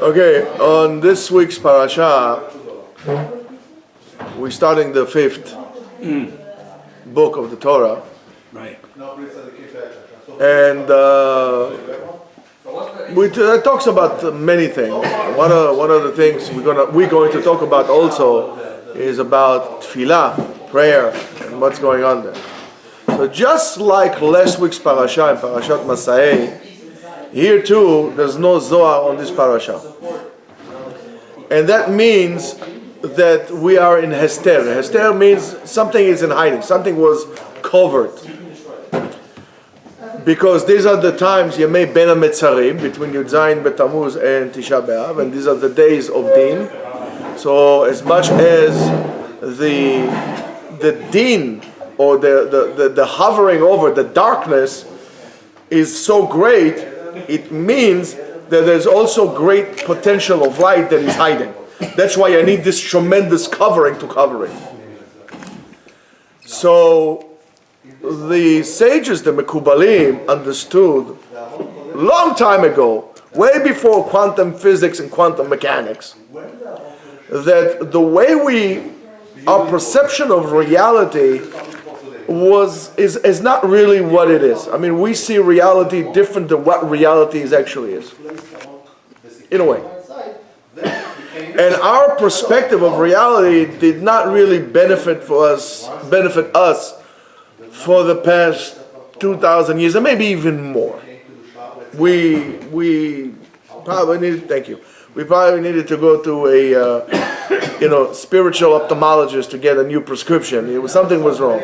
Okay, on this week's Parashat, we're starting the fifth book of the Torah. Right. And it talks about many things. One of the things we're going to talk about also is about tefillah, prayer, and what's going on there. So just like last week's Parashat, in Parashat Masa'eh, here too, there's no Zohar on this Parashat. And that means that we are in Hester. Hester means something is in hiding, something was covered. Because these are the times Yemei Ben HaMetzarim, between Yud Zayin B'Tammuz and Tisha B'Av, and these are the days of Din. So as much as the Din, or the hovering over, the darkness, is so great, it means that there's also great potential of light that is hiding. That's why I need this tremendous covering to cover it. So the sages, the Mekubalim, understood long time ago, way before quantum physics and quantum mechanics, that the way our perception of reality is not really what it is. I mean, we see reality different than what reality actually is, in a way. And our perspective of reality did not really benefit us for the past 2,000 years, and maybe even more. We probably needed. Thank you. We probably needed to go to a spiritual ophthalmologist to get a new prescription. Something was wrong.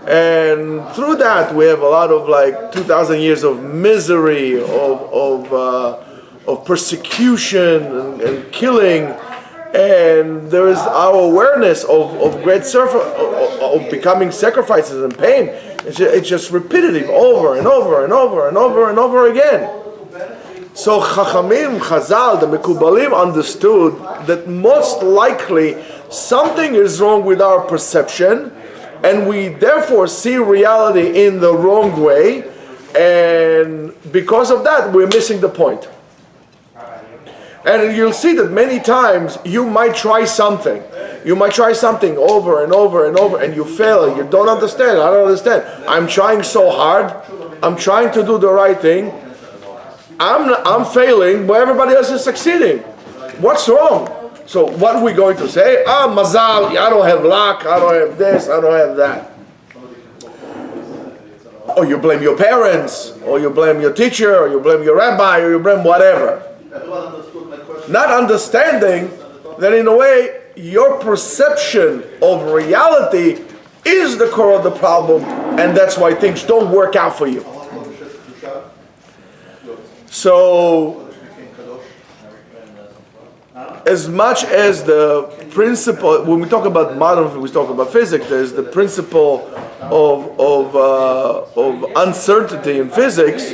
And through that, we have a lot of 2,000 years of misery, of persecution and killing, and there is our awareness of great of becoming sacrifices and pain. It's just repetitive, over and over and over and over and over again. So Chachamim, Chazal, the Mekubalim understood that most likely something is wrong with our perception, and we therefore see reality in the wrong way, and because of that we're missing the point. And you'll see that many times you might try something over and over and over, and you fail. You don't understand. I don't understand. I'm trying so hard. I'm trying to do the right thing. I'm failing, but everybody else is succeeding. What's wrong? So what are we going to say? Mazal, I don't have luck, I don't have this, I don't have that. Or you blame your parents, or you blame your teacher, or you blame your rabbi, or you blame whatever. Not understanding that in a way, your perception of reality is the core of the problem, and that's why things don't work out for you. So, as much as the principle, when we talk about modern, we talk about physics, there's the principle of uncertainty in physics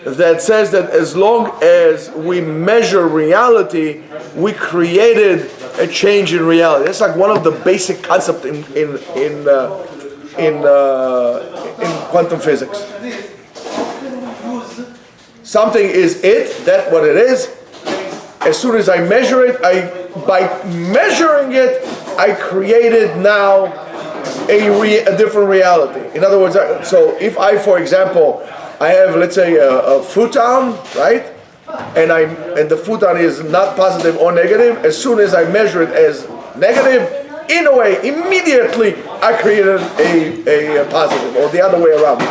that says that as long as we measure reality, we created a change in reality. That's like one of the basic concepts in quantum physics. Something is that's what it is. As soon as I measure it, by measuring it, I created now a different reality. In other words, so if I, for example, I have, let's say, a futon, right? And the futon is not positive or negative. As soon as I measure it as negative, in a way, immediately I created a positive, or the other way around,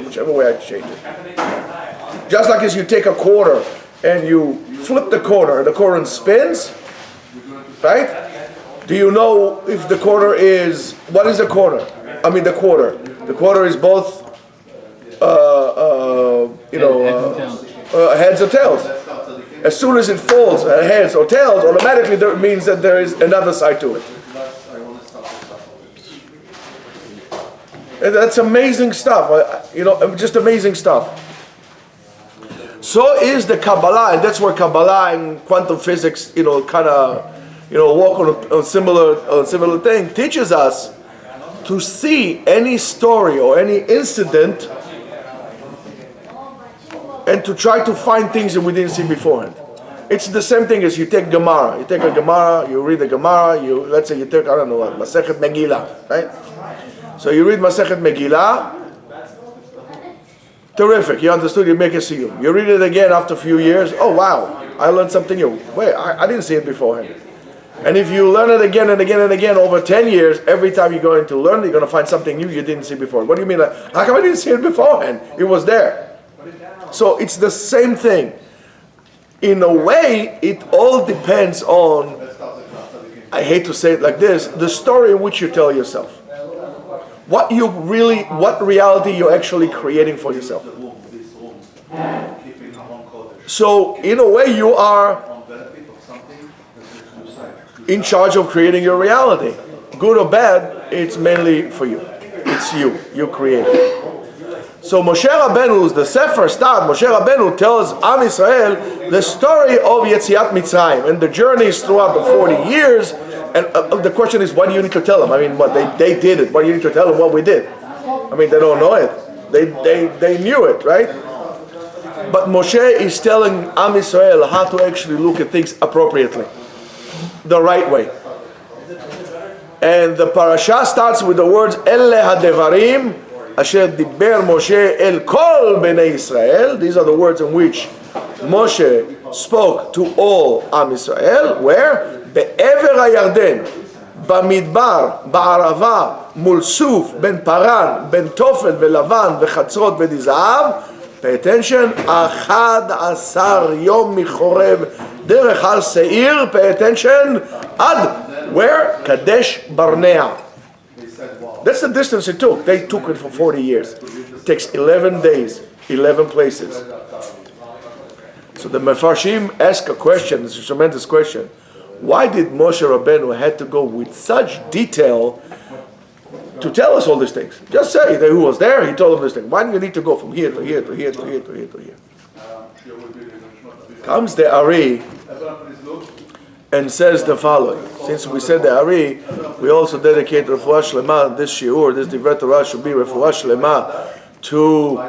whichever way I change it. Just like as you take a quarter and you flip the quarter and the quarter spins, right? Do you know if the quarter is, what is a quarter? I mean the quarter. The quarter is both, heads or tails. As soon as it falls heads or tails, automatically that means that there is another side to it. And that's amazing stuff, just amazing stuff. So is the Kabbalah, and that's where Kabbalah and quantum physics, kind of, walk on a similar thing, teaches us to see any story or any incident and to try to find things that we didn't see beforehand. It's the same thing as you take Gemara. You take a Gemara, you read the Gemara, let's say you take, I don't know what, Masechet Megillah, right? So you read Masechet Megillah, terrific, you understood, you make a siyum. You read it again after a few years, oh wow, I learned something new. Wait, I didn't see it beforehand. And if you learn it again and again and again over 10 years, every time you're going to learn, you're going to find something new you didn't see before. What do you mean? How come I didn't see it beforehand? It was there. So it's the same thing. In a way, it all depends on, I hate to say it like this, the story in which you tell yourself. What reality you're actually creating for yourself. So, in a way, you are in charge of creating your reality. Good or bad, it's mainly for you. It's you. You create it. So Moshe Rabbeinu, the Sefer start, Moshe Rabbeinu tells Am Yisrael the story of Yetziat Mitzrayim and the journeys throughout the 40 years. And the question is, what do you need to tell them? I mean, what they did it. What do you need to tell them what we did? I mean, they don't know it. They knew it, right? But Moshe is telling Am Yisrael how to actually look at things appropriately, the right way. And the parasha starts with the words Ele HaDevarim Asher Diber Moshe El Kol Bnei Yisrael. These are the words in which Moshe spoke to all Am Yisrael. Where? Be'ever HaYarden, Bamidbar, Ba'arava, Mul Suf, Ben Paran, Ben Tofel, Velavan, Vechatzrot, Vedizahav. Pay attention. 11 Yom Michorev Derech Har Seir. Pay attention. Ad where? Kadesh Barnea. That's the distance it took. They took it for 40 years. It takes 11 days, 11 places. So the Mefarshim ask a question. It's a tremendous question. Why did Moshe Rabbeinu had to go with such detail to tell us all these things? Just say that who was there, he told them this thing. Why do you need to go from here to here to here to here to here to here? Comes the Ari and says the following. Since we said the Ari, we also dedicate Refuah Shlema, this shiur, this Divrei Torah should be Refuah Shlema to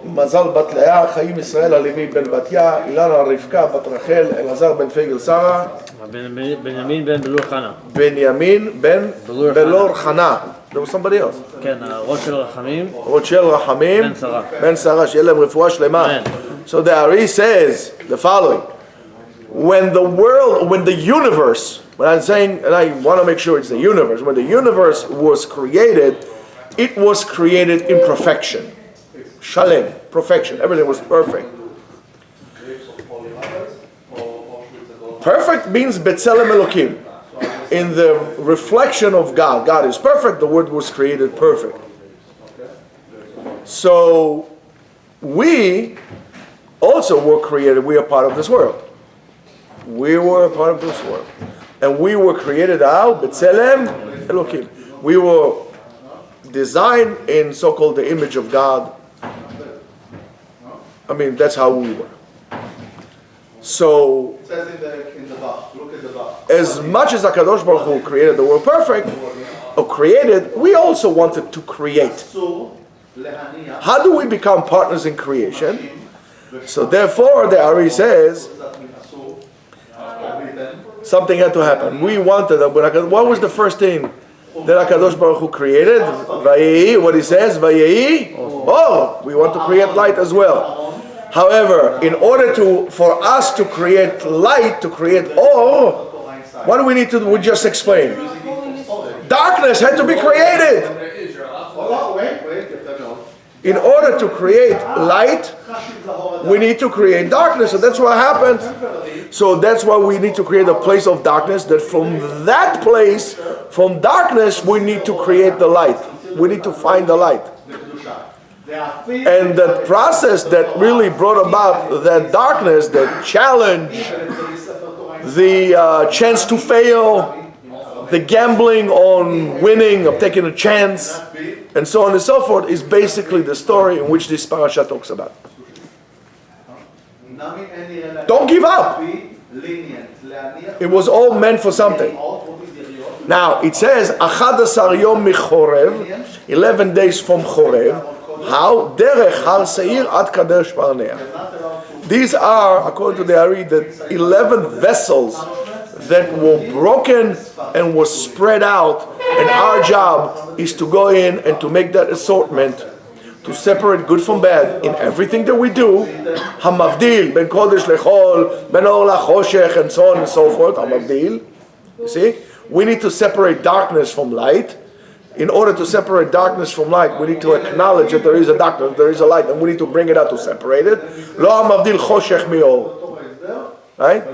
Mazal Bat Leah, Chaim Yisrael Alevi Ben Batya, Ilana Rivka Bat Rachel, Elazar Ben Fegel Sarah, Benjamin Ben Belur Chana. Benjamin Ben Belur Chana. There was somebody else. כן, רוטשל רחמים. רוטשל רחמים. Ben Sarah, שיהיה להם רפואה שלמה. So the Ari says the following. When the universe, when I'm saying, and I want to make sure it's the universe, when the universe was created, it was created in perfection. Shalem, perfection. Everything was perfect. Perfect means B'Tselem Elokim. In the reflection of God. God is perfect, the word was created perfect. So, we also were created, we are part of this world. We were a part of this world. And we were created out, B'Tselem Elokim. We were designed in so-called the image of God. I mean, that's how we were. So, it says in the Bach, look at the Bach. As much as HaKadosh Baruch Hu created the world perfect, or created, we also wanted to create. How do we become partners in creation? So therefore, the Ari says, something had to happen. We wanted, what was the first thing that HaKadosh Baruch Hu created? Vayehi, what he says, Vayehi? Oh, we want to create light as well. However, in order for us to create light, to create or, what do we need to do? We just explained. Darkness had to be created. In order to create light, we need to create darkness. So that's what happened. So that's why we need to create a place of darkness, that from that place, from darkness, we need to create the light. We need to find the light. And the process that really brought about that darkness, the challenge, the chance to fail, the gambling on winning, of taking a chance, and so on and so forth, is basically the story in which this parasha talks about. Don't give up. It was all meant for something. Now, it says, 11 Yom Michorev, 11 days from Chorev. How? Derech Har Seir Ad Kadesh Barnea. These are, according to the Ari, the 11 vessels that were broken and were spread out, and our job is to go in and to make that assortment, to separate good from bad in everything that we do. Hamavdil, ben kodesh lechol, ben or lachoshech, and so on and so forth. Hamavdil. You see? We need to separate darkness from light. In order to separate darkness from light, we need to acknowledge that there is a darkness, there is a light, and we need to bring it out to separate it. Lo hamavdil choshech mior. Right?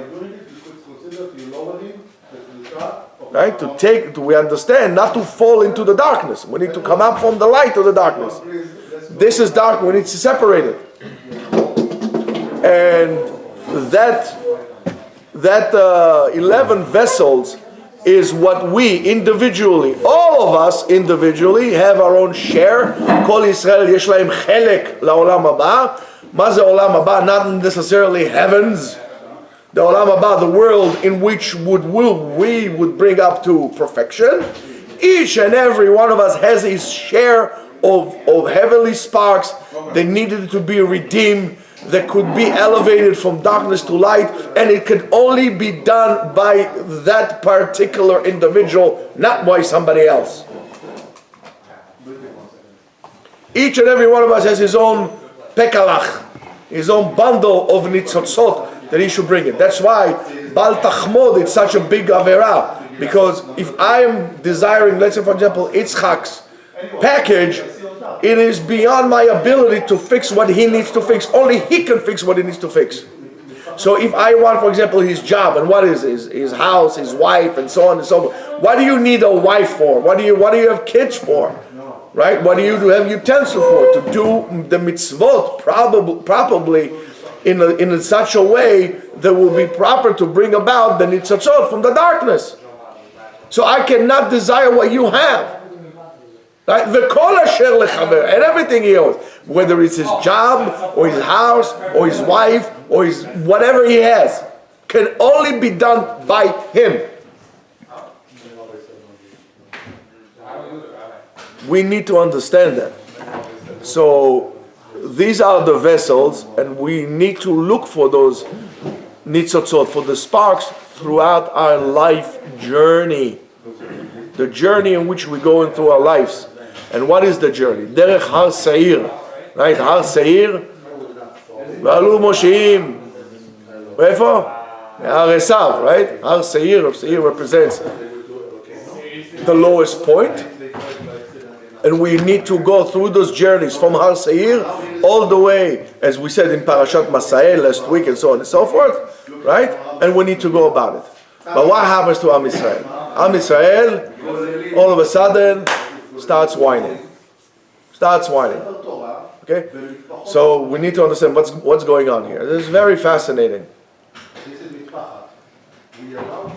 Right? We understand not to fall into the darkness. We need to come up from the light to the darkness. This is dark, we need to separate it. And that 11 vessels is what we individually, all of us individually, have our own share. Kol Yisrael yesh lahem chelek la'olam haba. Ma ze olam haba? Not necessarily heavens. The olam haba, the world in which we would bring up to perfection. Each and every one of us has his share of heavenly sparks that needed to be redeemed, that could be elevated from darkness to light, and it could only be done by that particular individual, not by somebody else. Each and every one of us has his own pekalach, his own bundle of nitzotzot that he should bring it. That's why Bal Tachmod is such a big avera, because if I am desiring, let's say for example, Yitzchak's package, it is beyond my ability to fix what he needs to fix. Only he can fix what he needs to fix. So if I want, for example, his job, and what is his house, his wife, and so on and so forth. What do you need a wife for? What do you have kids for? Right? What do you have utensils for? To do the mitzvot probably in such a way that will be proper to bring about the nitzotzot from the darkness. So I cannot desire what you have. Right? And everything he owns, whether it's his job or his house or his wife or his whatever he has, can only be done by him. We need to understand that. So these are the vessels, and we need to look for those nitzotzot, for the sparks throughout our life journey. The journey in which we go through our lives. And what is the journey? Derech Har Seir, right? Har Seir, V'alu Mosheim. Wherefor? Har Esav, right? Har Seir. Seir represents the lowest point. And we need to go through those journeys from Har Seir all the way, as we said in Parashat Masael last week, and so on and so forth, right? And we need to go about it. But what happens to Am Yisrael? Am Yisrael, all of a sudden, starts whining. Okay? So we need to understand what's going on here. This is very fascinating.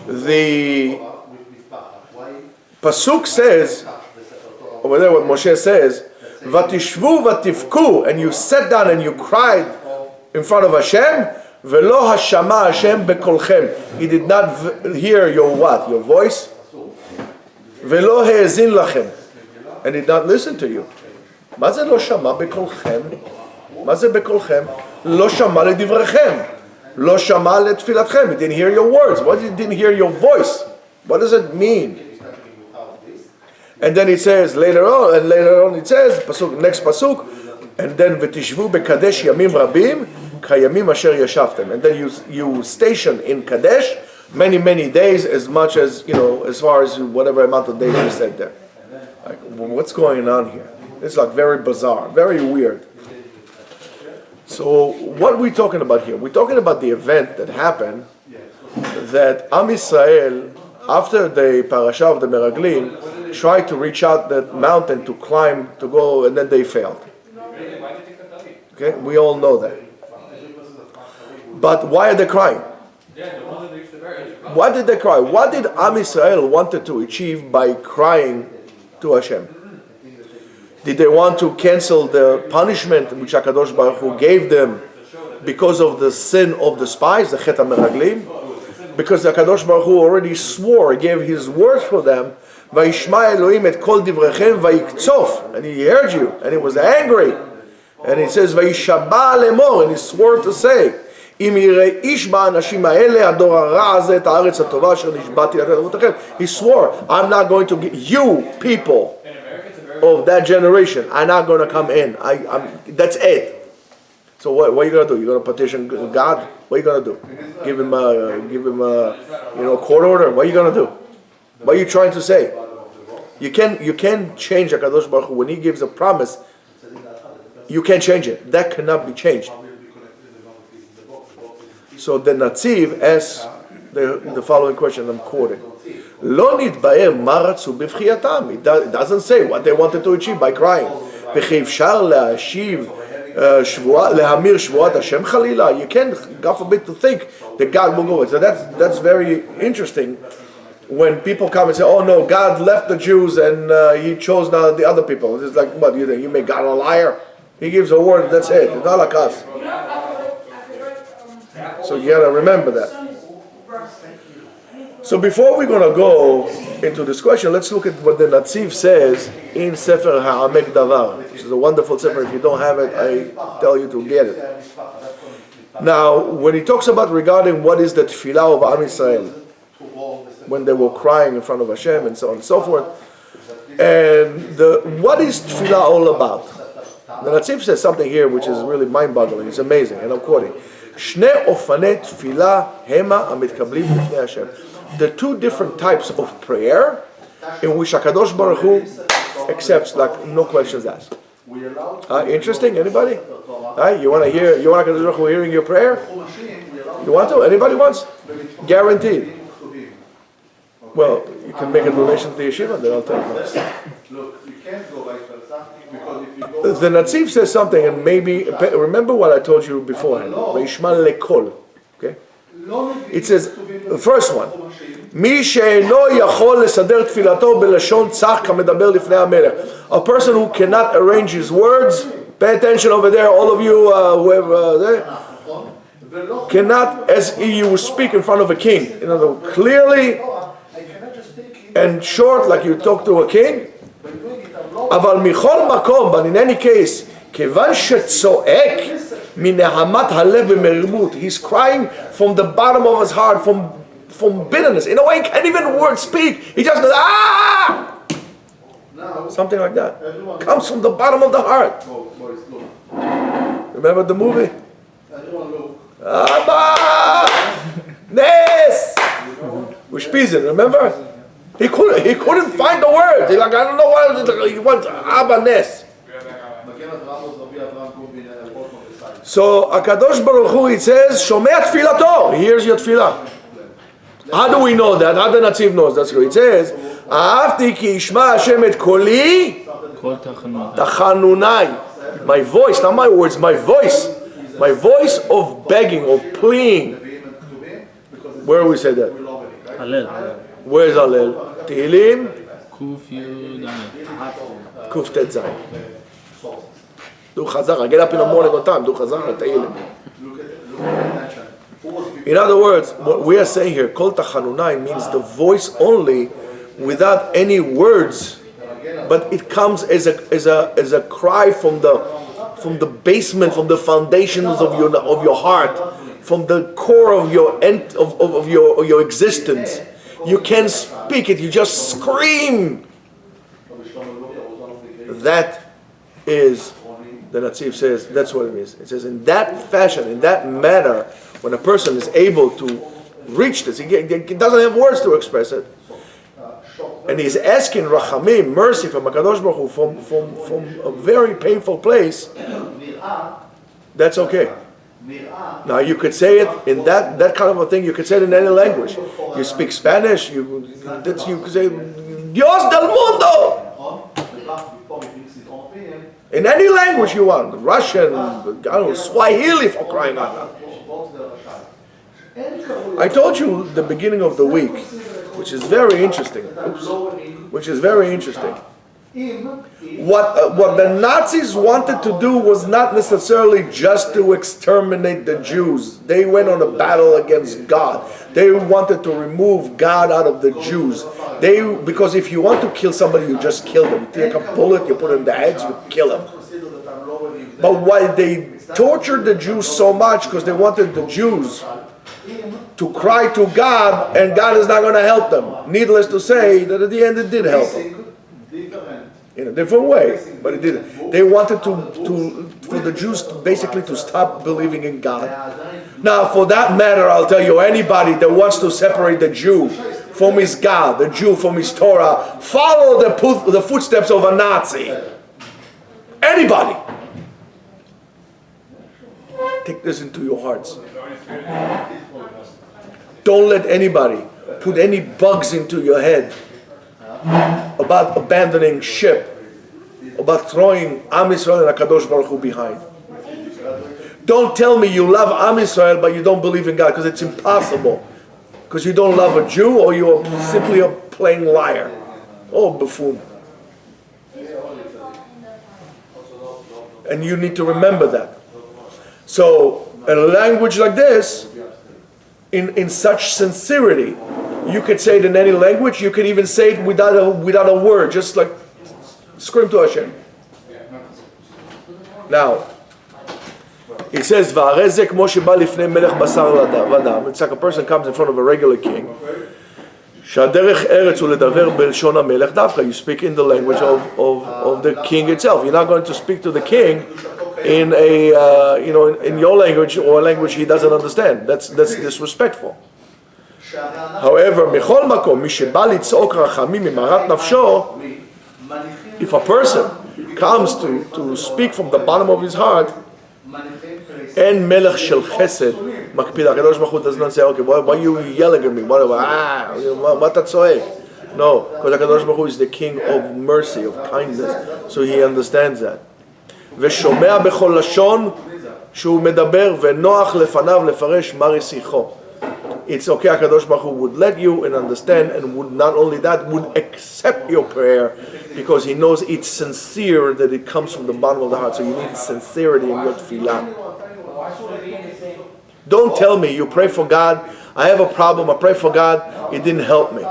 The Pasuk says, over there what Moshe says, Vatishvu vativku, and you sat down and you cried in front of Hashem, Velo hashama Hashem bekolchem. He did not hear your what? Your voice? Velo he'ezin lachem. And did not listen to you. מה זה לא שמע בקולכם? מה זה בקולכם? לא שמע לדבריכם. לא שמע לתפילתכם. He didn't hear your words. What he didn't hear your voice? What does it mean? And then it says later on it says, pasuk, next pasuk, and then ותשבו בקדש ימים רבים כימים אשר ישבתם. And then you station in Kadesh many days, as much as, as far as whatever amount of days you said there. Like, what's going on here? It's like very bizarre, very weird. So what are we talking about here? We're talking about the event that happened, that Am Yisrael, after the Parashat of the Meraglim, tried to reach out that mountain to climb, to go, and then they failed. Okay, we all know that. But why are they crying? Why did they cry? What did Am Yisrael wanted to achieve by crying to Hashem? Did they want to cancel the punishment which HaKadosh Baruch Hu gave them because of the sin of the spies, the Chet HaMeraglim? Because the HaKadosh Baruch Hu already swore, he gave his words for them, Vayishma Elohim et kol divrechem vayikzof, and he heard you, and he was angry. And he says, Vayishaba lemor, and he swore to say, אם יראה איש באנשים האלה, הדור הרע הזה, את הארץ הטובה אשר נשבעתי לתת לאבותיכם. He swore, I'm not going to get you people of that generation are not going to come in. That's it. So what are you going to do? You're going to petition God? What are you going to do? Give him a court order? What are you going to do? What are you trying to say? You can change HaKadosh Baruch Hu. When he gives a promise, you can't change it. That cannot be changed. So the Natziv asks the following question, I'm quoting. Lo nitbaer ma ratzu b'vchiyatam. It doesn't say what they wanted to achieve by crying. V'chi efshar le'ashiv lehamir shvuat Hashem chalila. You can't, God forbid, to think that God will go. So that's very interesting. When people come and say, "Oh no, God left the Jews and He chose now the other people," it's like, what do you think? You make God a liar? He gives a word. That's it. It's not like us. So you gotta remember that. So before we're gonna go into this question, let's look at what the Natziv says in Sefer Ha'amek Davar, which is a wonderful sefer. If you don't have it, I tell you to get it. Now, when he talks about regarding what is the tefillah of Am Yisrael, when they were crying in front of Hashem and so on and so forth, and what is tefillah all about? The Natziv says something here which is really mind-boggling. It's amazing, and I'm quoting. Shne ofane tefillah hema amitkabelim b'fnei Hashem. The two different types of prayer in which HaKadosh Baruch Hu accepts, like no questions asked. Interesting? Anybody? You want HaKadosh Baruch Hu hearing your prayer? You want to? Anybody wants? Guaranteed. Well, you can make a donation to the Yeshiva, then I'll take it. Look, you can't go by Parashat because if you go. The Natziv says something, and maybe remember what I told you beforehand. Ve'ishma lekol. Okay? It says the first one. מי שאינו יכול לסדר תפילתו בלשון צח כמדבר לפני המלך. A person who cannot arrange his words, pay attention over there, all of you whoever there, cannot, as you would speak in front of a king. In other words, clearly and short, like you talk to a king. אבל מכל מקום, but in any case, כיוון שצועק מנהמת הלב במרימות, he's crying from the bottom of his heart, from bitterness. In a way, he can't even word speak. He just goes, ah! Something like that. Comes from the bottom of the heart. Remember the movie? Abba! Nes! With Pizin, remember? He couldn't find the word. He's like, I don't know what he wants. Abba Nes. So HaKadosh Baruch Hu, it says, Shomea tfilato. He hears your tfilah. How do we know that? How the Natziv knows? That's what it says. Ahavti ki yishma Hashem et koli tachanunai. My voice, not my words, my voice. My voice of begging, of pleading. Where do we say that? Hallel. Where is Hallel? Tehillim? Kuf Yud Aleph. Kuf Tet Zayin. Do Chazara. Get up in the morning on time. Do Chazara. Tehillim. In other words, what we are saying here, Kol Tachanunai, means the voice only, without any words, but it comes as a cry from the basement, from the foundations of your heart, from the core of your existence. You can't speak it, you just scream. That is, the Natziv says, that's what it is. It says, in that fashion, in that manner, when a person is able to reach this, he doesn't have words to express it, and he's asking Rachamim, mercy from HaKadosh Baruch Hu, from a very painful place, that's okay. Now you could say it in that kind of a thing. You could say it in any language. You speak Spanish. You could say Dios del mundo in any language you want. Russian, I don't know, Swahili, for crying out loud. I told you the beginning of the week, which is very interesting. Which is very interesting. What the Nazis wanted to do was not necessarily just to exterminate the Jews. They went on a battle against God. They wanted to remove God out of the Jews. Because if you want to kill somebody, you just kill them. You take a bullet, you put it in the heads, you kill them. But what they tortured the Jews so much because they wanted the Jews to cry to God, and God is not going to help them. Needless to say that at the end it did help them. In a different way, but it did. They wanted for the Jews basically to stop believing in God. Now, for that matter, I'll tell you, anybody that wants to separate the Jew from his God, the Jew from his Torah, follow the footsteps of a Nazi. Anybody. Take this into your hearts. Don't let anybody put any bugs into your head about abandoning ship, about throwing Am Yisrael and HaKadosh Baruch Hu behind. Don't tell me you love Am Yisrael but you don't believe in God, because it's impossible. Because you don't love a Jew, or you are simply a plain liar. Oh, buffoon. And you need to remember that. So, in a language like this, in such sincerity, you could say it in any language. You could even say it without a word, just like scream to Hashem. Now, it says, "Va'arezek Moshe ba lifnei melech basar v'adam." It's like a person comes in front of a regular king. Shaderech eretz uledaver b'lshon hamelech davka. You speak in the language of the king itself. You're not going to speak to the king in in your language, or a language he doesn't understand. That's disrespectful. However, michol makom mi sheba litzok rachamim mimarat nafsho, if a person comes to speak from the bottom of his heart, en melech shel chesed makpid. HaKadosh Baruch Hu does not say, okay, why are you yelling at me? What tzorek? No, because HaKadosh Baruch Hu is the king of mercy, of kindness, so he understands that. ושומע בכל לשון שהוא מדבר ונוח לפניו לפרש מה רשיחו. It's okay, HaKadosh Baruch Hu would let you and understand, and would not only that, would accept your prayer, because he knows it's sincere, that it comes from the bottom of the heart. So you need sincerity in your tefillah. Don't tell me you pray for God, I have a problem, I pray for God, it didn't help me.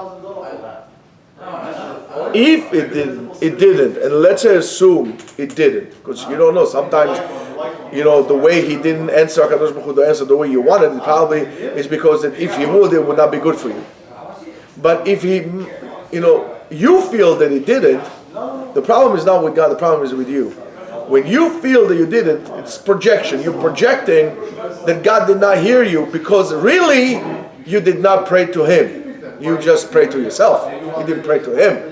If it didn't, and let's assume it didn't, because you don't know, sometimes, the way he didn't answer HaKadosh Baruch Hu, the answer the way you wanted, it probably is because that if he would, it would not be good for you. But if he, you feel that he didn't, the problem is not with God, the problem is with you. When you feel that you didn't, it's projection. You're projecting that God did not hear you, because really, you did not pray to him. You just prayed to yourself. You didn't pray to him.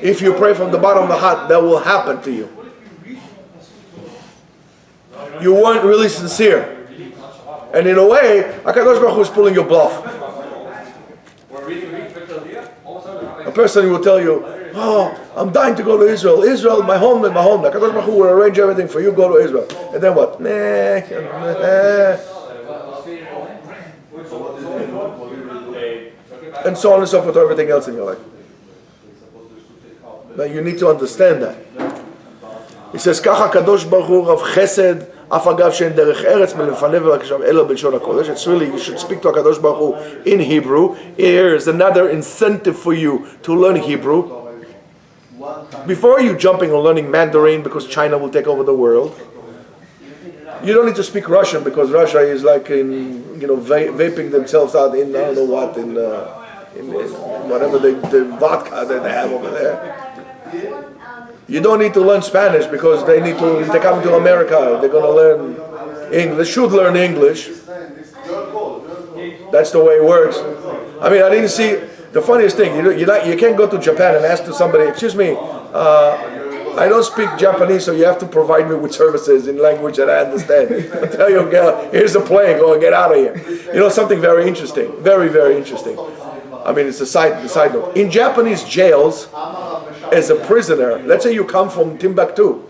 If you pray from the bottom of the heart, that will happen to you. You weren't really sincere. And in a way, HaKadosh Baruch Hu is pulling your bluff. A person will tell you, oh, I'm dying to go to Israel. Israel, my homeland, my homeland. HaKadosh Baruch Hu will arrange everything for you, go to Israel. And then what? And so on and so forth, everything else in your life. Now you need to understand that. He says, "Kach HaKadosh Baruch Hu Rav Chesed, af agav she'en derech eretz melefanev v'lakashav elo b'lshon hakodesh." It's really, you should speak to HaKadosh Baruch Hu in Hebrew. Here's another incentive for you to learn Hebrew. Before you jumping on learning Mandarin because China will take over the world, you don't need to speak Russian, because Russia is like vaping themselves out in I don't know what, in whatever the vodka that they have over there. You don't need to learn Spanish, because they come to America, they're going to learn English. They should learn English. That's the way it works. I mean, I didn't see, the funniest thing, you can't go to Japan and ask to somebody, excuse me, I don't speak Japanese, so you have to provide me with services in language that I understand. I'll tell you, girl, here's a plane, go and get out of here. Something very interesting, very, very interesting. I mean, it's a side note. In Japanese jails, as a prisoner, let's say you come from Timbuktu,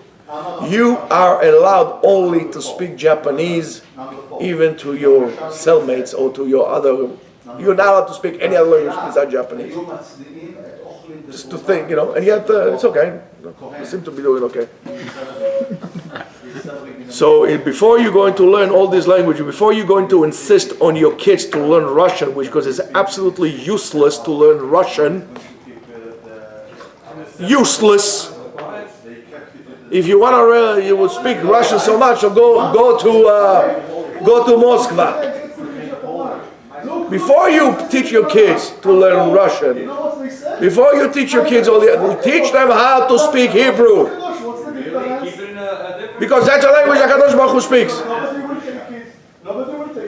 you are allowed only to speak Japanese, even to your cellmates or to your other. You're not allowed to speak any other language besides Japanese. Just to think, and yet it's okay. You seem to be doing okay. So before you're going to learn all these languages, before you're going to insist on your kids to learn Russian, because it's absolutely useless to learn Russian, useless. If you want to, you will speak Russian so much, so go to Moscow. Before you teach your kids to learn Russian, before you teach your kids teach them how to speak Hebrew. Because that's a language HaKadosh Baruch Hu speaks.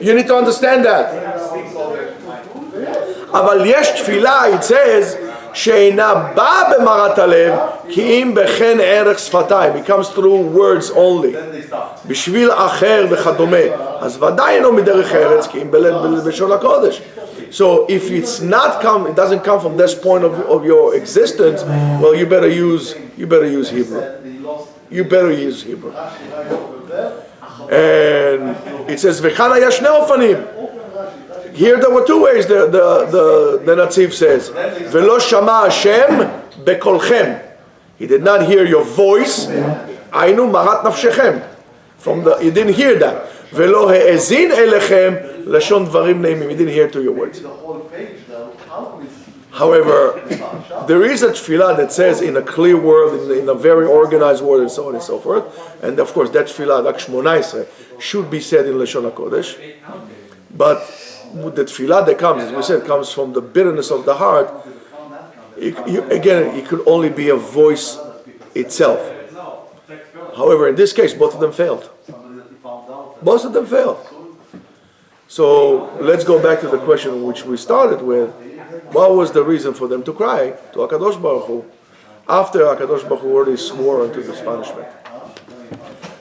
You need to understand that. אבל יש תפילה, it says, שאינה באה במרת הלב, כי אם בכן ערך שפתיים. It comes through words only. בשביל אחר וכדומה. אז ודאי אינו מדרך ארץ, כי אם בלשון הקודש. So if it doesn't come from this point of your existence, well, you better use Hebrew. You better use Hebrew. And it says, וכאן היה שני אופנים. Here there were two ways, the Netziv says. ולא שמע השם בקולכם. He did not hear your voice. היינו מרת נפשכם. You didn't hear that. ולא האזין אליכם לשון דברים נעימים. He didn't hear to your words. However, there is a tefillah that says in a clear word, in a very organized word, and so on and so forth. And of course, that tefillah, Dak Shmona Esrei, should be said in Lashon HaKodesh. But the tefillah that comes, as we said, comes from the bitterness of the heart. It could only be a voice itself. However, in this case, both of them failed. Both of them failed. So let's go back to the question which we started with. What was the reason for them to cry to HaKadosh Baruch Hu after HaKadosh Baruch Hu already swore unto this punishment?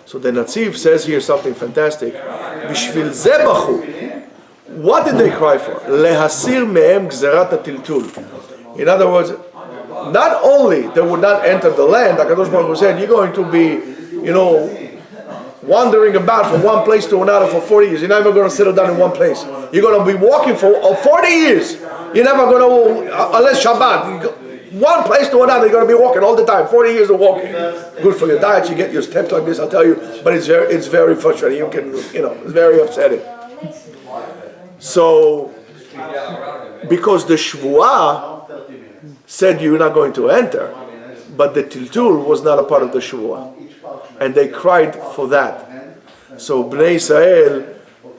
So the Netziv says here something fantastic. Bishvil ze bachu. What did they cry for? Lehasir mehem gzerat hatiltul. In other words, not only they would not enter the land, HaKadosh Baruch Hu said, you're going to be, wandering about from one place to another for 40 years. You're never going to settle down in one place. You're going to be walking for 40 years. You're never going to, unless Shabbat, one place to another, you're going to be walking all the time. 40 years of walking. Good for your diet. You get your steps like this, I'll tell you. But it's very frustrating. It's very upsetting. So, because the Shvuah said you're not going to enter, but the Tiltul was not a part of the Shvuah. And they cried for that. So Bnei Israel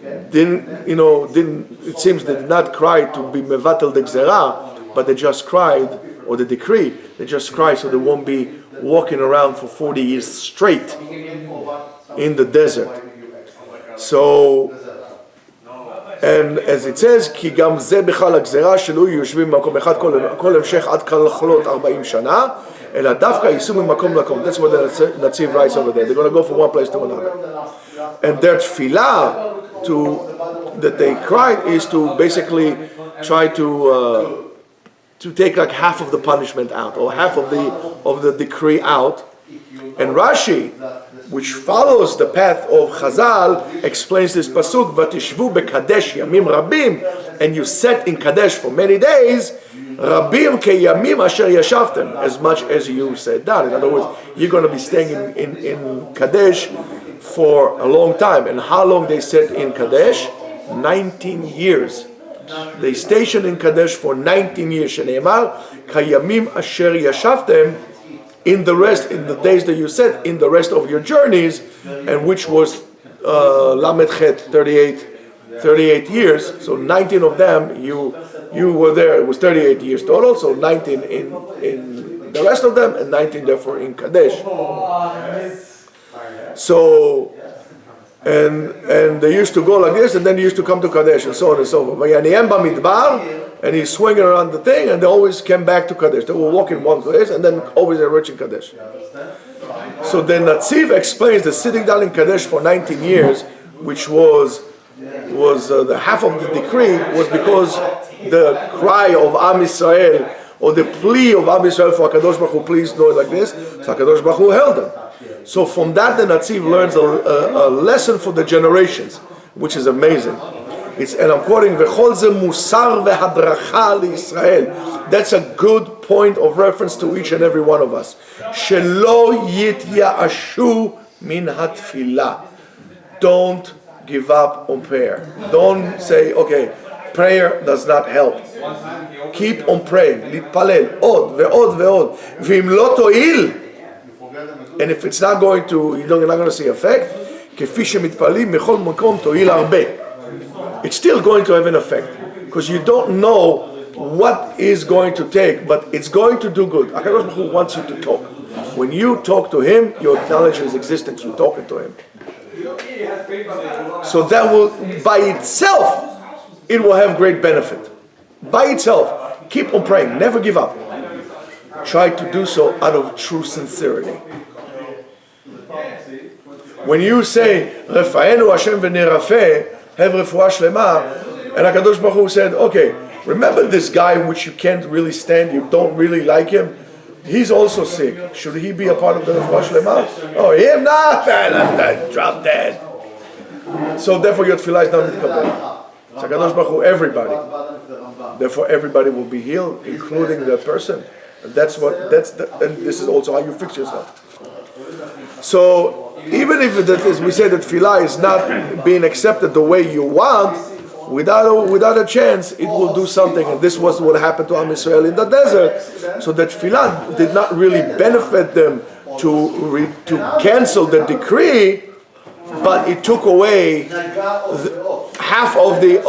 it seems they did not cry to be mevatel the gzera, but they just cried, or the decree, they just cried so they won't be walking around for 40 years straight in the desert. So, and as it says, כי גם זה בכלל הגזרה שלו יושבים במקום אחד כל המשך עד כלכלות 40 שנה, אלא דווקא ייסעו ממקום למקום. That's what the Netziv writes over there. They're going to go from one place to another. And their tefillah that they cried is to basically try to take like half of the punishment out, or half of the decree out. And Rashi, which follows the path of Chazal, explains this pasuk, "Vatishvu bekadesh yamim rabim," and you sat in Kadesh for many days. Rabim keyamim asher yashavtem, as much as you sat down. In other words, you're going to be staying in Kadesh for a long time. And how long they sat in Kadesh? 19 years. They stationed in Kadesh for 19 years. Shene'emar kayamim asher yashavtem. In the days that you said, in the rest of your journeys, and which was Lamed Chet, 38 years. So 19 of them you were there. It was 38 years total. So 19 in the rest of them, and 19 therefore in Kadesh. So and they used to go like this, and then they used to come to Kadesh, and so on and so forth. And he's swinging around the thing, and they always came back to Kadesh. They will walk in one place, and then always they're reaching Kadesh. So the Netziv explains that sitting down in Kadesh for 19 years, which was the half of the decree, was because the cry of Am Yisrael, or the plea of Am Yisrael for HaKadosh Baruch Hu, please do it like this, so HaKadosh Baruch Hu held them. So from that, the Netziv learns a lesson for the generations, which is amazing. And I'm quoting, "V'chol ze musar vehadracha liYisrael." That's a good point of reference to each and every one of us. Shelo yityaashu min hatfilah. Don't give up on prayer. Don't say, okay, prayer does not help. Keep on praying. Litpalel od ve'od ve'od. V'im lo to'il. And if it's not going to, you're not going to see effect, כפי שמתפעלים מכל מקום תועיל הרבה. It's still going to have an effect, because you don't know what is going to take, but it's going to do good. HaKadosh Baruch Hu wants you to talk. When you talk to him, you acknowledge his existence, you're talking to him. So that will, by itself, it will have great benefit. By itself, keep on praying, never give up. Try to do so out of true sincerity. When you say, Refaenu Hashem v'nirafeh, have refuah shlema, and HaKadosh Baruch Hu said, okay, remember this guy which you can't really stand, you don't really like him? He's also sick. Should he be a part of the refuah shlema? Oh, him not, drop dead. So therefore your tefillah is not mitkabel. So HaKadosh Baruch Hu, everybody. Therefore everybody will be healed, including that person. And and this is also how you fix yourself. So even if we say that tefillah is not being accepted the way you want, without a chance, it will do something. And this was what happened to Am Yisrael in the desert. So that tefillah did not really benefit them to cancel the decree, but it took away half of the.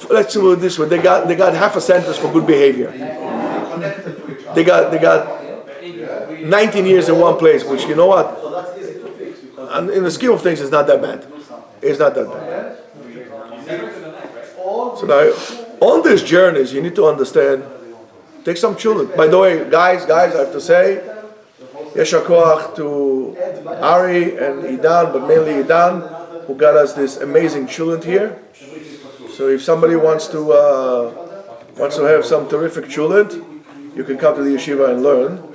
Let's do it this way. They got half a sentence for good behavior. They got 19 years in one place, which, you know what? And in the scheme of things, it's not that bad. It's not that bad. So now, on these journeys, you need to understand, take some children. By the way, guys, I have to say, Yesha Koach to Ari and Idan, but mainly Idan, who got us this amazing children here. So if somebody wants to have some terrific children, you can come to the yeshiva and learn.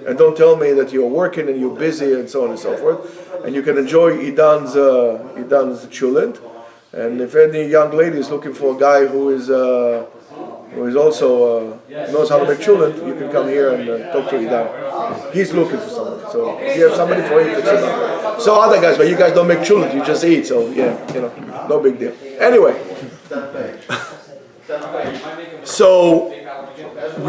And don't tell me that you're working and you're busy and so on and so forth. And you can enjoy Idan's chulent. And if any young lady is looking for a guy who is also knows how to make chulent, you can come here and talk to Idan. He's looking for someone. So if you have somebody for him, fix it up. So other guys, but you guys don't make chulent, you just eat. So yeah, no big deal. Anyway, so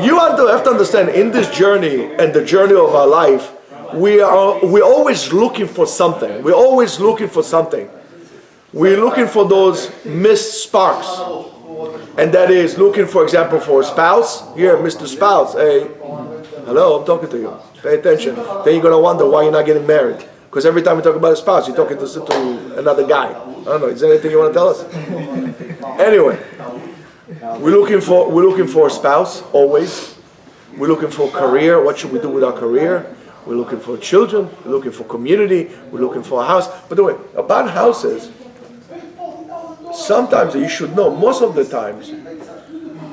you have to understand, in this journey and the journey of our life, we're always looking for something. We're always looking for something. We're looking for those missed sparks. And that is looking, for example, for a spouse. Here, Mr. Spouse, hey, hello, I'm talking to you. Pay attention. Then you're going to wonder why you're not getting married. Because every time you talk about a spouse, you're talking to another guy. I don't know, is there anything you want to tell us? Anyway. We're looking for a spouse, always. We're looking for a career. What should we do with our career? We're looking for children. We're looking for community. We're looking for a house. By the way, about houses, sometimes you should know, most of the times,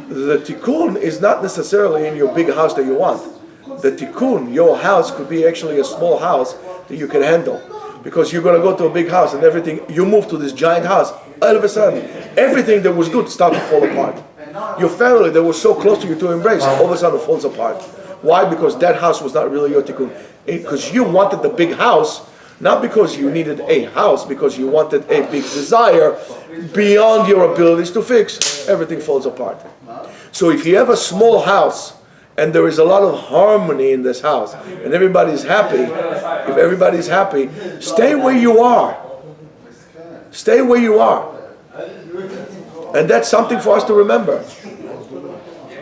the tikkun is not necessarily in your big house that you want. The tikkun, your house, could be actually a small house that you can handle. Because you're going to go to a big house and everything, you move to this giant house, all of a sudden, everything that was good starts to fall apart. Your family that was so close to you to embrace, all of a sudden falls apart. Why? Because that house was not really your tikkun. Because you wanted the big house, not because you needed a house, because you wanted a big desire beyond your abilities to fix, everything falls apart. So if you have a small house, and there is a lot of harmony in this house, and everybody's happy, if everybody's happy, stay where you are. Stay where you are. And that's something for us to remember.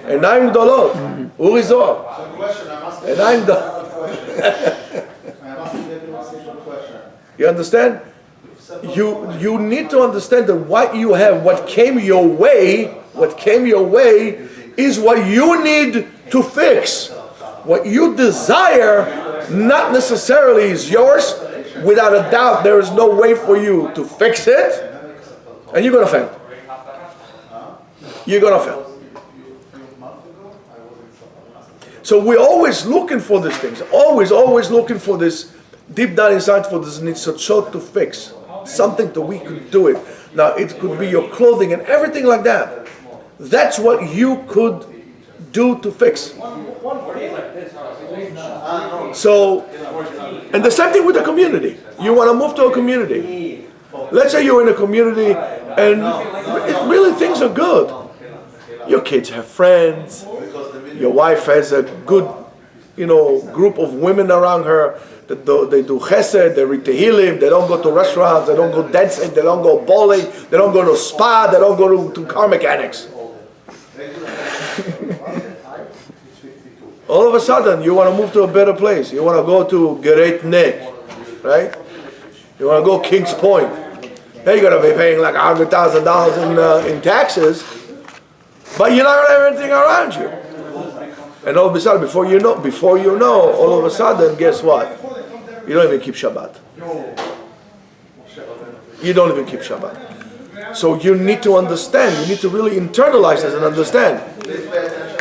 Enaim Gdolot, Uri Zohar. Enaim Gdolot. You understand? You need to understand that what you have, what came your way, is what you need to fix. What you desire not necessarily is yours. Without a doubt, there is no way for you to fix it, and you're going to fail. You're going to fail. So we're always looking for these things. Always looking for this deep down inside, for this nitzot to fix. Something that we could do it. Now, it could be your clothing and everything like that. That's what you could do to fix. So, and the same thing with the community. You want to move to a community. Let's say you're in a community and really things are good. Your kids have friends. Your wife has a good group of women around her. They do chesed, they read Tehillim, they don't go to restaurants, they don't go dancing, they don't go bowling, they don't go to spa, they don't go to car mechanics. All of a sudden, you want to move to a better place. You want to go to Great Neck, right? You want to go Kings Point. Hey, you're going to be paying like $100,000 in taxes, but you're not going to have anything around you. And all of a sudden, before you know, all of a sudden, guess what? You don't even keep Shabbat. You don't even keep Shabbat. So you need to understand. You need to really internalize this and understand.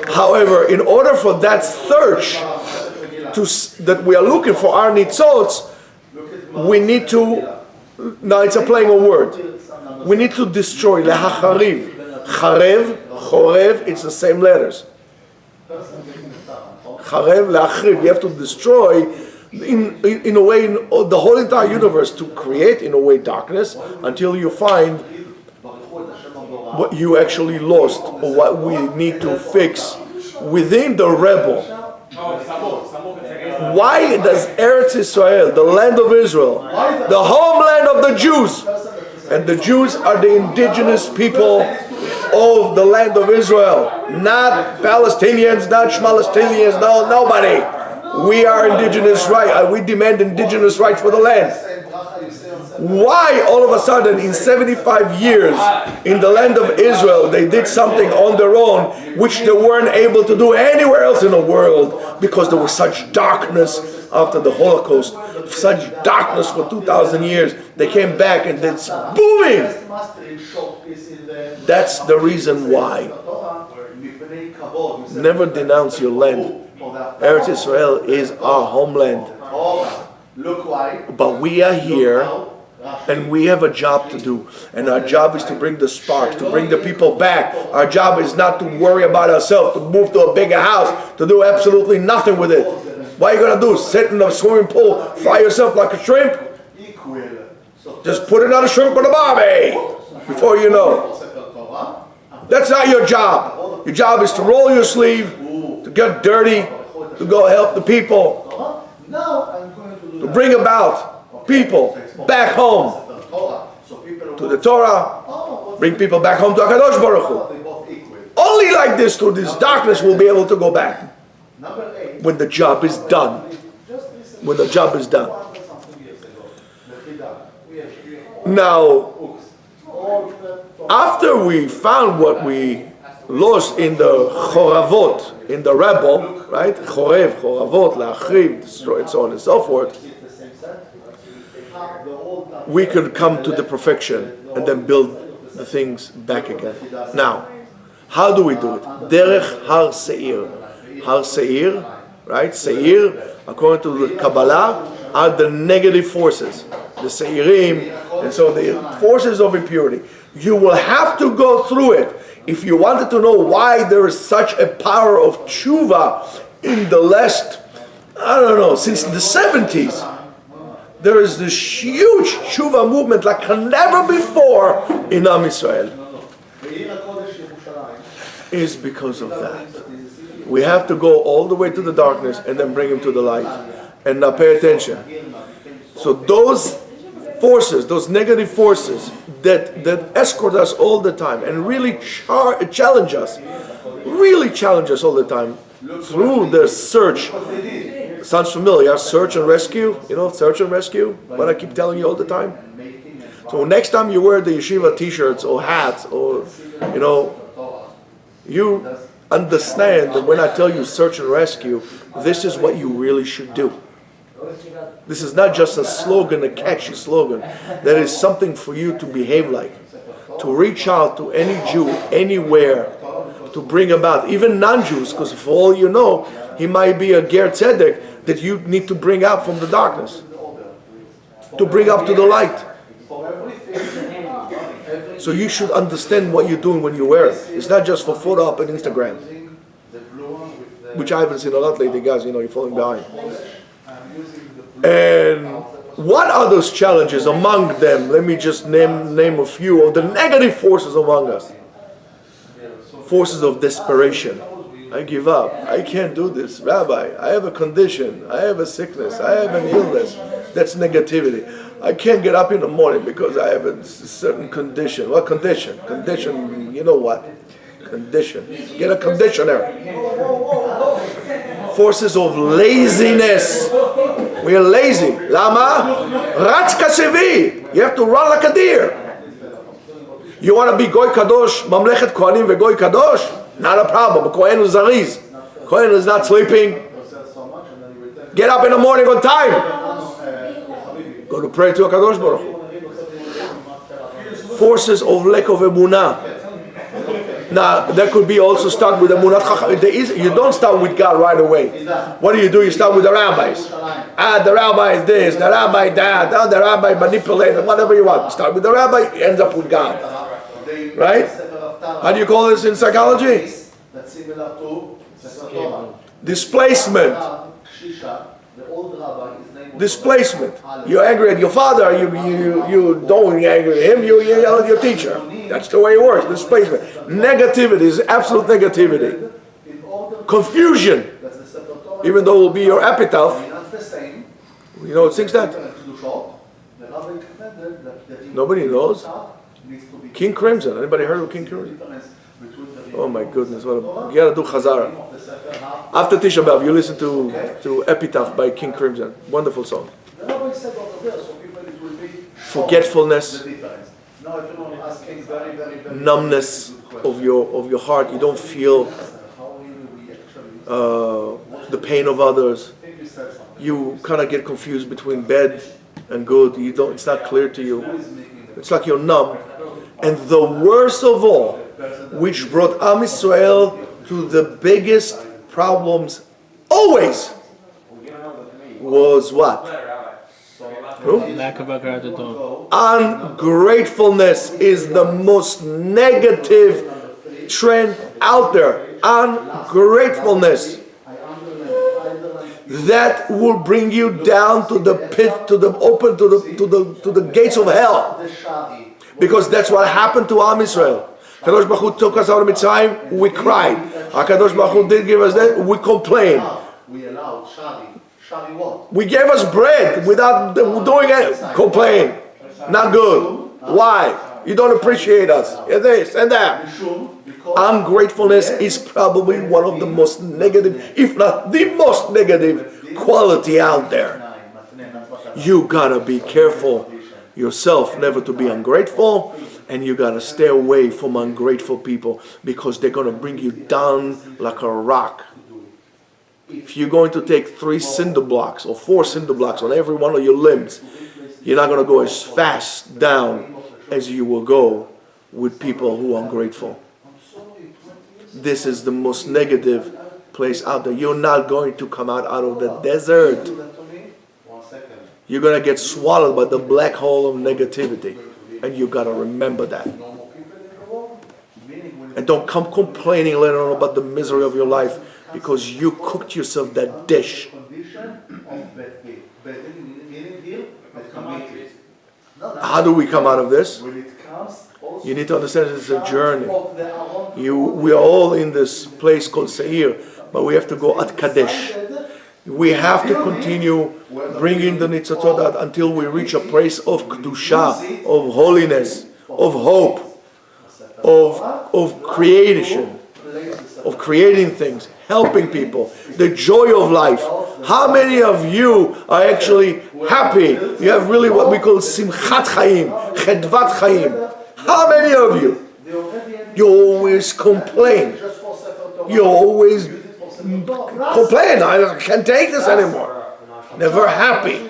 However, in order for that search that we are looking for our nitzots, we need to. Now it's a playing of word. We need to destroy lehachariv, charev, chorev. It's the same letters. Charev, leachriv. You have to destroy, in a way, the whole entire universe, to create, in a way, darkness until you find what you actually lost or what we need to fix within the rebel. Why does Eretz Israel, the land of Israel, the homeland of the Jews, and the Jews are the indigenous people of the land of Israel, not Palestinians, not Shmalestinians, no, nobody. We are indigenous rights. We demand indigenous rights for the land. Why all of a sudden in 75 years in the land of Israel they did something on their own which they weren't able to do anywhere else in the world? Because there was such darkness after the Holocaust, such darkness for 2,000 years. They came back and it's booming. That's the reason why. Never denounce your land. Eretz Israel is our homeland. But we are here and we have a job to do. And our job is to bring the sparks, to bring the people back. Our job is not to worry about ourselves, to move to a bigger house, to do absolutely nothing with it. What are you going to do? Sit in a swimming pool, fry yourself like a shrimp? Just put another shrimp on the barbie before you know. That's not your job. Your job is to roll your sleeve, to get dirty, to go help the people, to bring about people back home to the Torah, bring people back home to HaKadosh Baruch Hu. Only like this, through this darkness, we'll be able to go back. When the job is done. When the job is done. Now, after we found what we lost in the Choravot, in the rebel, right? Chorev, Choravot, La'achriv, destroy, and so on and so forth, we could come to the perfection and then build the things back again. Now, how do we do it? Derech Har Seir. Har Seir, right? Seir, according to the Kabbalah, are the negative forces. The Seirim, and so the forces of impurity. You will have to go through it. If you wanted to know why there is such a power of tshuva in the last, since the 70s, there is this huge tshuva movement like never before in Am Yisrael. Is because of that. We have to go all the way to the darkness and then bring him to the light. And now pay attention. So those forces, those negative forces that escort us all the time and really challenge us all the time through the search. Sounds familiar? Search and rescue. Search and rescue. What I keep telling you all the time. So next time you wear the yeshiva t-shirts or hats or, you understand that when I tell you search and rescue, this is what you really should do. This is not just a slogan, a catchy slogan. That is something for you to behave like. To reach out to any Jew, anywhere, to bring about, even non-Jews, because for all you know, he might be a Ger Tzedek that you need to bring out from the darkness. To bring up to the light. So you should understand what you're doing when you wear it. It's not just for photo up on Instagram. Which I haven't seen a lot lately, guys, you're falling behind. And what are those challenges among them? Let me just name a few of the negative forces among us. Forces of desperation. I give up. I can't do this. Rabbi, I have a condition. I have a sickness. I have an illness. That's negativity. I can't get up in the morning because I have a certain condition. What condition? Condition, you know what? Condition. Get a conditioner. Forces of laziness. We are lazy. Lama? Ratz kashevi. You have to run like a deer. You want to be Goy Kadosh, Mamlechet Kohanim ve Goy Kadosh? Not a problem. Kohen is Zariz. Kohen is not sleeping. Get up in the morning on time. Go to pray to HaKadosh Baruch Hu. Forces of lack of emunah. Now, that could be also start with emunat chacham. You don't start with God right away. What do? You start with the rabbis. The rabbi is this, the rabbi that, the rabbi manipulated, whatever you want. Start with the rabbi, ends up with God. Right? How do you call this in psychology? Displacement. Displacement. You're angry at your father, you don't angry at him, you yell at your teacher. That's the way it works. Displacement. Negativity is absolute negativity. Confusion. Even though it will be your epitaph. You know what sings that? Nobody knows. King Crimson. Anybody heard of King Crimson? Oh my goodness, you gotta do Chazara. After Tisha B'Av, you listen to Epitaph by King Crimson. Wonderful song. Forgetfulness, numbness of your heart. You don't feel the pain of others. You kind of get confused between bad and good. It's not clear to you. It's like you're numb. And the worst of all, which brought Am Yisrael to the biggest problems always, was what? Lack of gratitude. Ungratefulness is the most negative trend out there. Ungratefulness. That will bring you down to the pit, to the gates of hell. Because that's what happened to Am Yisrael. Kadosh Baruch Hu took us out of Mitzrayim, we cried. HaKadosh Baruch Hu did give us that, we complained. We gave us bread without doing it. Complain. Not good. Why? You don't appreciate us. You're this and that. Ungratefulness is probably one of the most negative, if not the most negative quality out there. You gotta be careful yourself never to be ungrateful, and you gotta stay away from ungrateful people because they're gonna bring you down like a rock. If you're going to take 3 cinder blocks or 4 cinder blocks on every one of your limbs, you're not gonna go as fast down as you will go with people who are ungrateful. This is the most negative place out there. You're not going to come out of the desert. You're going to get swallowed by the black hole of negativity. And you got to remember that. And don't come complaining later on about the misery of your life because you cooked yourself that dish. How do we come out of this? You need to understand it's a journey. We are all in this place called Seir, but we have to go at Kadesh. We have to continue bringing the Nitzatot until we reach a place of Kedusha, of holiness, of hope, of creation, of creating things, helping people, the joy of life. How many of you are actually happy? You have really what we call Simchat Chaim, Chedvat Chaim. How many of you? You always complain. You always complain. I can't take this anymore. Never happy.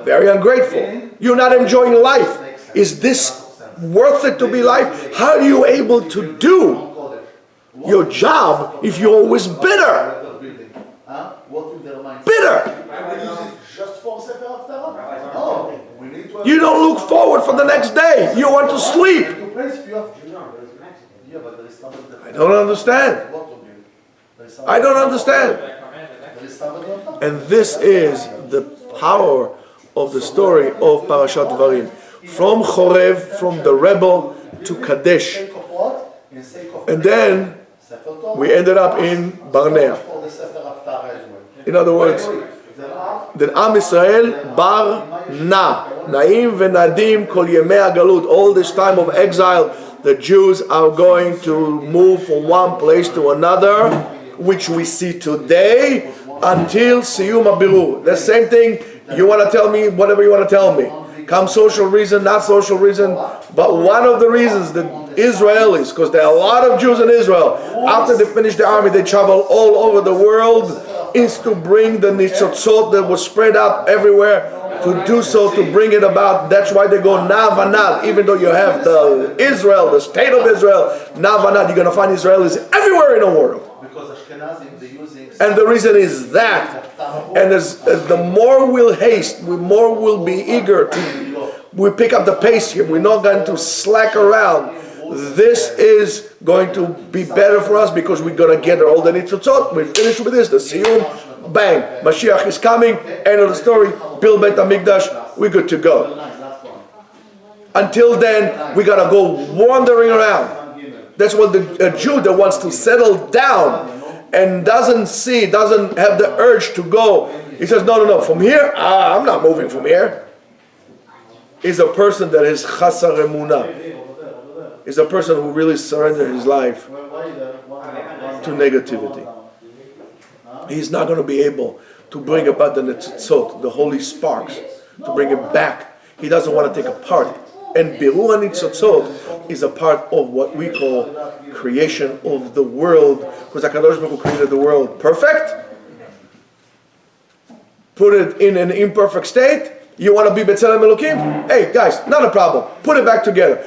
Very ungrateful. You're not enjoying life. Is this worth it to be life? How are you able to do your job if you're always bitter? Bitter. You don't look forward for the next day. You want to sleep. I don't understand. I don't understand. And this is the power of the story of Parashat Devarim. From Chorev, from the rebel to Kadesh. And then we ended up in Barnea. In other words, that Am Yisrael bar na, naim venadim kol yemei galut. All this time of exile, the Jews are going to move from one place to another, which we see today, until siyum habirur. The same thing. You want to tell me whatever you want to tell me. Come social reason, not social reason. But one of the reasons that Israelis, because there are a lot of Jews in Israel, after they finish the army, they travel all over the world, is to bring the nitzotzot that was spread out everywhere, to do so, to bring it about. That's why they go nav, even though you have the Israel, the state of Israel, nav, you're going to find Israelis everywhere in the world. And the reason is that, and as the more we'll haste, the more we'll be eager to, we pick up the pace here. We're not going to slack around. This is going to be better for us because we're going to get all the nitzotzot. We're finished with this, the siyum, bang, Mashiach is coming, end of the story, build Beit HaMikdash, we're good to go. Until then, we got to go wandering around. That's what a Jew that wants to settle down and doesn't have the urge to go. He says, no, from here, I'm not moving from here. Is a person that is chasar emunah. Is a person who really surrendered his life to negativity. He's not going to be able to bring about the netzitzot, the holy sparks, to bring it back. He doesn't want to take a part. And birur netzitzot is a part of what we call creation of the world, because HaKadosh Baruch Hu created the world perfect, put it in an imperfect state. You want to be B'Tselem Elokim? Hey guys, not a problem. Put it back together.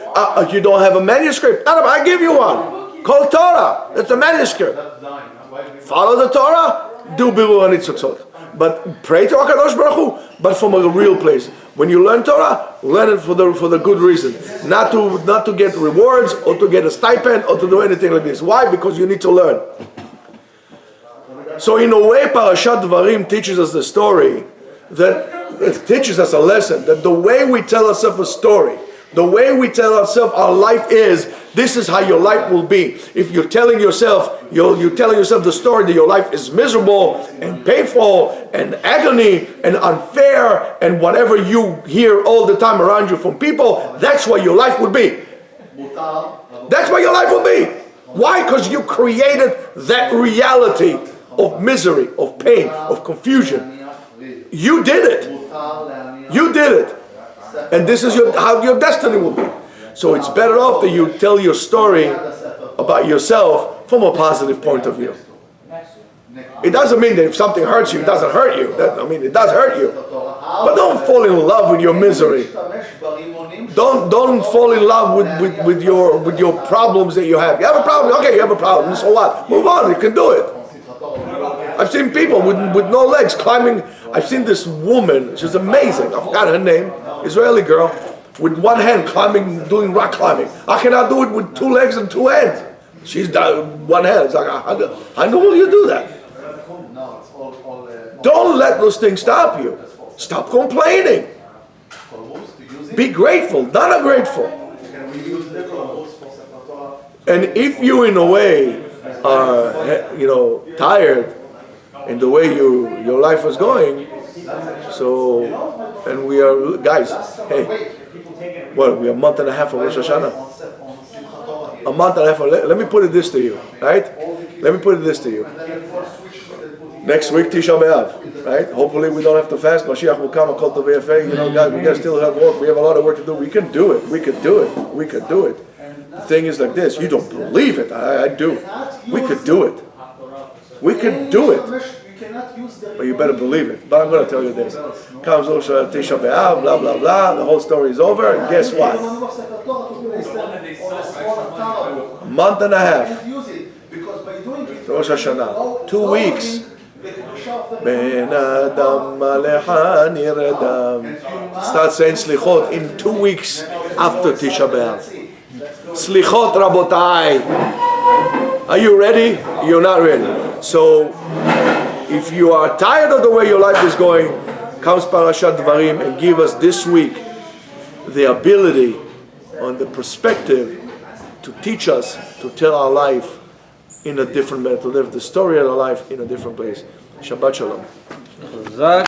You don't have a manuscript? I give you one. Called Torah. That's a manuscript. Follow the Torah. Do birur netzitzot. But pray to HaKadosh Baruch Hu, but from a real place. When you learn Torah, learn it for the good reason. Not to get rewards or to get a stipend or to do anything like this. Why? Because you need to learn. So in a way, Parashat Devarim teaches us the story that it teaches us a lesson, that the way we tell ourselves a story, the way we tell ourselves our life is, this is how your life will be. If you're telling yourself, you're telling yourself the story that your life is miserable and painful and agony and unfair and whatever you hear all the time around you from people, that's what your life would be. That's what your life will be. Why? Because you created that reality of misery, of pain, of confusion. You did it. You did it. And this is how your destiny will be. So it's better off that you tell your story about yourself from a positive point of view. It doesn't mean that if something hurts you, it doesn't hurt you. It does hurt you. But don't fall in love with your misery. Don't fall in love with your problems that you have. You have a problem? Okay, you have a problem. So what? Move on. You can do it. I've seen people with no legs climbing. I've seen this woman, she's amazing, I forgot her name, Israeli girl, with one hand climbing, doing rock climbing. I cannot do it with 2 legs and 2 hands. She's done one hand. It's like, how will you do that? Don't let those things stop you. Stop complaining. Be grateful, not ungrateful. And if you, in a way, are, tired in the way your life was going, so, and we are, guys, hey, we are a month and a half of Rosh Hashanah. A month and a half. Let me put it this to you, right? Let me put it this to you. Next week, Tisha B'Av, right? Hopefully we don't have to fast. Mashiach will come and call to VFA. Guys, we still have work. We have a lot of work to do. We can do it. We could do it. We could do it. The thing is like this. You don't believe it. I do. We could do it. We could do it. But you better believe it. But I'm going to tell you this. Comes Tisha B'Av, blah, blah, blah. The whole story is over. And guess what? A month and a half. Rosh Hashanah. 2 weeks. Start saying Slichot in 2 weeks after Tisha B'Av. Slichot, Rabotai. Are you ready? You're not ready. So, if you are tired of the way your life is going, comes Parashat Devarim and give us this week the ability on the perspective to teach us to tell our life in a different way, to live the story of their life in a different place. Shabbat Shalom. Zach.